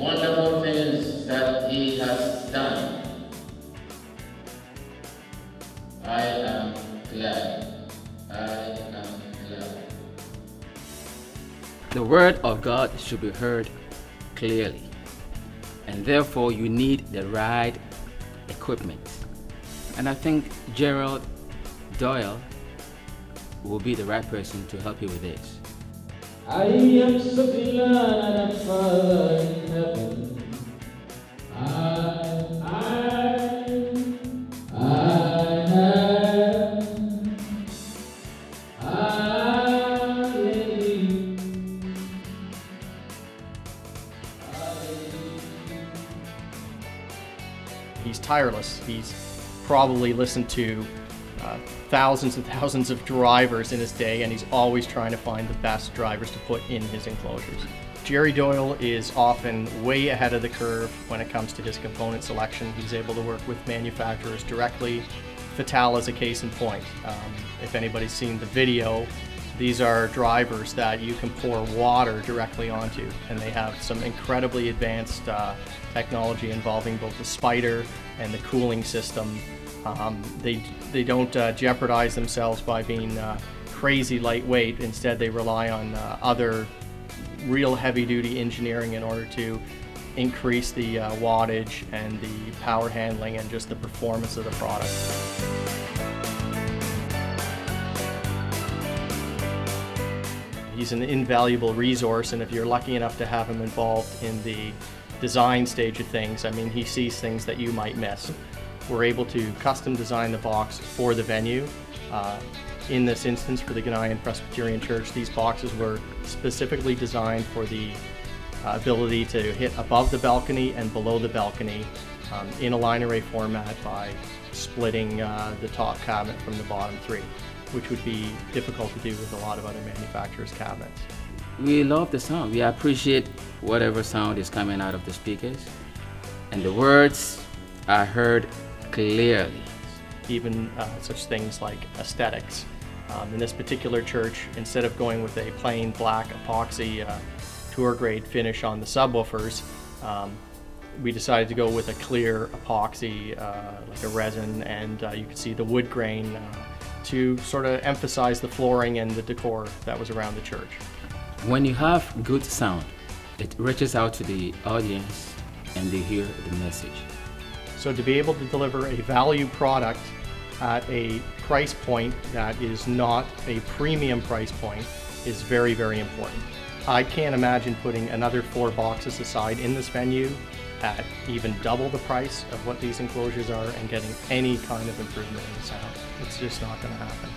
wonderful things that He has done. I am glad. I am glad. The word of God should be heard clearly, and therefore you need the right equipment. And I think Gerald Doyle will be the right person to help you with this. I am so glad I'm Father in heaven. He's tireless. He's probably listened to thousands and thousands of drivers in his day, and he's always trying to find the best drivers to put in his enclosures. Jerry Doyle is often way ahead of the curve when it comes to his component selection. He's able to work with manufacturers directly. Fatale is a case in point. If anybody's seen the video, these are drivers that you can pour water directly onto, and they have some incredibly advanced technology involving both the spider and the cooling system. They don't jeopardize themselves by being crazy lightweight. Instead, they rely on other real heavy-duty engineering in order to increase the wattage and the power handling and just the performance of the product. He's an invaluable resource, and if you're lucky enough to have him involved in the design stage of things, I mean, he sees things that you might miss. We're able to custom design the box for the venue. In this instance, for the Ghanian Presbyterian Church, these boxes were specifically designed for the ability to hit above the balcony and below the balcony in a line array format by splitting the top cabinet from the bottom three, which would be difficult to do with a lot of other manufacturers' cabinets. We love the sound. We appreciate whatever sound is coming out of the speakers, and the words are heard clearly. Even such things like aesthetics. In this particular church, instead of going with a plain black epoxy tour grade finish on the subwoofers, we decided to go with a clear epoxy, like a resin, and you can see the wood grain to sort of emphasize the flooring and the decor that was around the church. When you have good sound, it reaches out to the audience and they hear the message. So to be able to deliver a value product at a price point that is not a premium price point is very, very important. I can't imagine putting another 4 boxes aside in this venue at even double the price of what these enclosures are and getting any kind of improvement in the sound. It's just not going to happen.